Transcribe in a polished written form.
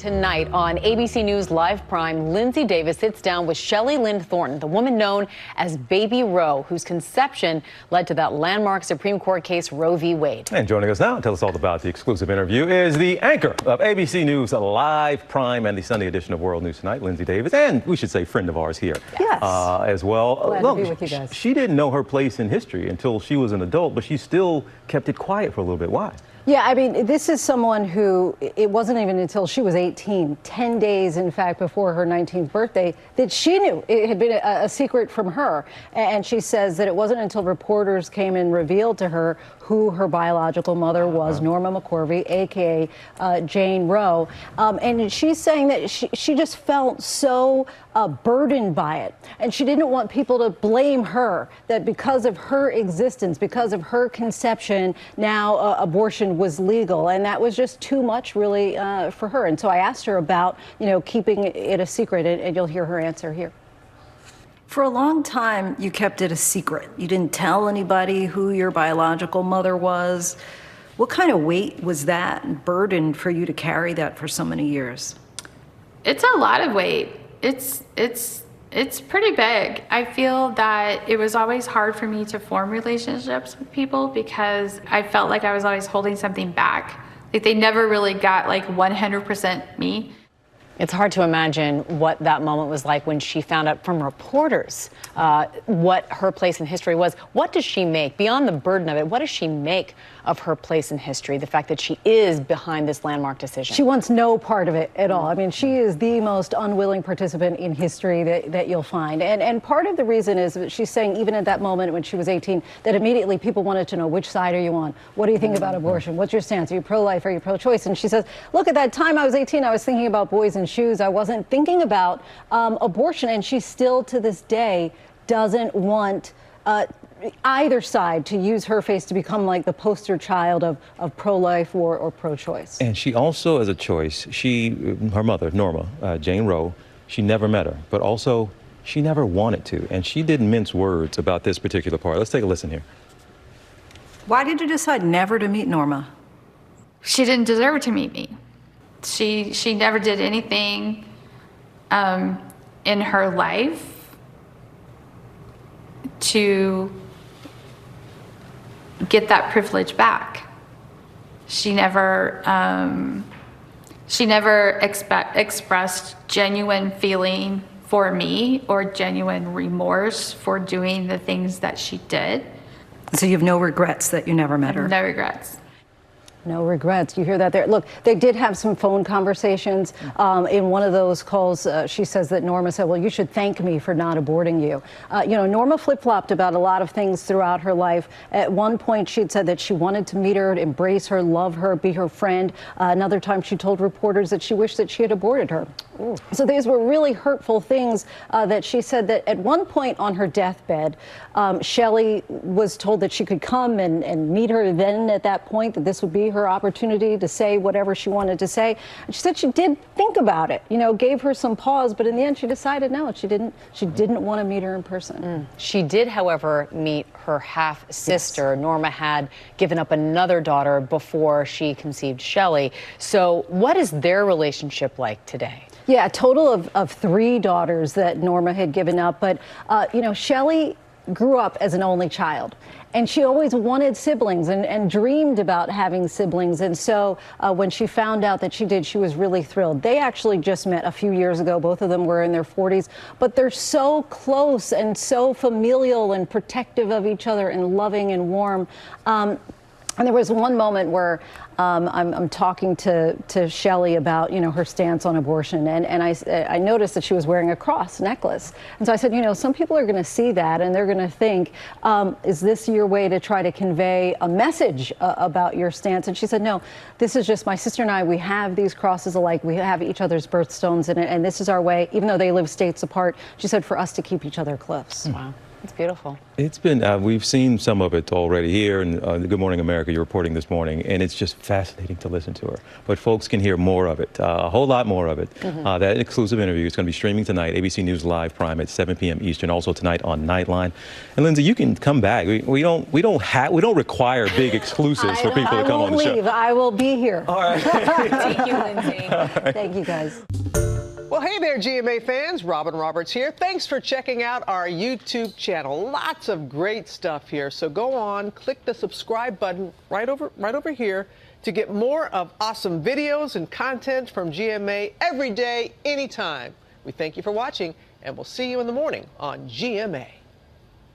Tonight on ABC News Live Prime, Lindsay Davis sits down with Shelley Lynn Thornton, the woman known as Baby Roe, whose conception led to that landmark Supreme Court case Roe v. Wade. And joining us now to tell us all about the exclusive interview is the anchor of ABC News Live Prime and the Sunday edition of World News Tonight, Lindsay Davis, and we should say friend of ours here as well. Glad to be with you guys. She didn't know her place in history until she was an adult, but she still kept it quiet for a little bit. Why? Yeah, I mean, this is someone who, it wasn't even until she was 18, 10 days, in fact, before her 19th birthday, that she knew it had been a secret from her. And she says that it wasn't until reporters came and revealed to her who her biological mother was, Norma McCorvey, a.k.a. Jane Roe. And she's saying that she just felt so burdened by it. And she didn't want people to blame her, that because of her existence, because of her conception, now abortion was legal. And that was just too much, really, for her. And so I asked her about, keeping it a secret, and you'll hear her answer here. For a long time, you kept it a secret. You didn't tell anybody who your biological mother was. What kind of weight was that and burden for you to carry that for so many years? It's a lot of weight. It's pretty big. I feel that it was always hard for me to form relationships with people because I felt like I was always holding something back. Like they never really got like 100% me. It's hard to imagine what that moment was like when she found out from reporters what her place in history was. What does she make, beyond the burden of it, what does she make of her place in history, the fact that she is behind this landmark decision? She wants no part of it at all. I mean, she is the most unwilling participant in history that you'll find. And part of the reason is that she's saying, even at that moment when she was 18, that immediately people wanted to know, which side are you on? What do you think about abortion? What's your stance? Are you pro-life? Are you pro-choice? And she says, look, at that time I was 18, I was thinking about boys and shoes. I wasn't thinking about abortion. And she still, to this day, doesn't want either side to use her face to become like the poster child of pro-life or pro-choice. And she also, as a choice, her mother, Norma, Jane Roe, she never met her, but also she never wanted to. And she didn't mince words about this particular part. Let's take a listen here. Why did you decide never to meet Norma? She didn't deserve to meet me. She never did anything in her life to get that privilege back. She never expressed genuine feeling for me or genuine remorse for doing the things that she did. So you have no regrets that you never met her? No regrets. No regrets. You hear that there. Look, they did have some phone conversations. In one of those calls, she says that Norma said, well, you should thank me for not aborting you. Norma flip-flopped about a lot of things throughout her life. At one point, she'd said that she wanted to meet her, embrace her, love her, be her friend. Another time, she told reporters that she wished that she had aborted her. Ooh. So these were really hurtful things that she said that at one point on her deathbed, Shelley was told that she could come and meet her then at that point, that this would be her opportunity to say whatever she wanted to say. And she said she did think about it, gave her some pause, but in the end she decided no, she didn't want to meet her in person. She did, however, meet her half-sister. Yes. Norma had given up another daughter before she conceived Shelley. So what is their relationship like today? Yeah, a total of 3 daughters that Norma had given up. But, Shelley grew up as an only child. And she always wanted siblings and dreamed about having siblings. And so when she found out that she did, she was really thrilled. They actually just met a few years ago. Both of them were in their 40s. But they're so close and so familial and protective of each other and loving and warm. And there was one moment where I'm talking to Shelley about, her stance on abortion. And I noticed that she was wearing a cross necklace. And so I said, some people are going to see that and they're going to think, is this your way to try to convey a message about your stance? And she said, no, this is just my sister and I. We have these crosses alike. We have each other's birthstones in it. And this is our way, even though they live states apart, she said, for us to keep each other close. Wow. It's beautiful. It's been, we've seen some of it already here, and Good Morning America, you're reporting this morning, and it's just fascinating to listen to her. But folks can hear more of it, a whole lot more of it. That exclusive interview is going to be streaming tonight, ABC News Live Prime at 7 p.m. Eastern, also tonight on Nightline. And Lindsay, you can come back. We don't require big exclusives for people to come on the show. I will be here. All right. Thank you, Lindsay. Thank you, guys. Well, hey there, GMA fans. Robin Roberts here. Thanks for checking out our YouTube channel. Lots of great stuff here. So go on, click the subscribe button right over here to get more of awesome videos and content from GMA every day, anytime. We thank you for watching, and we'll see you in the morning on GMA.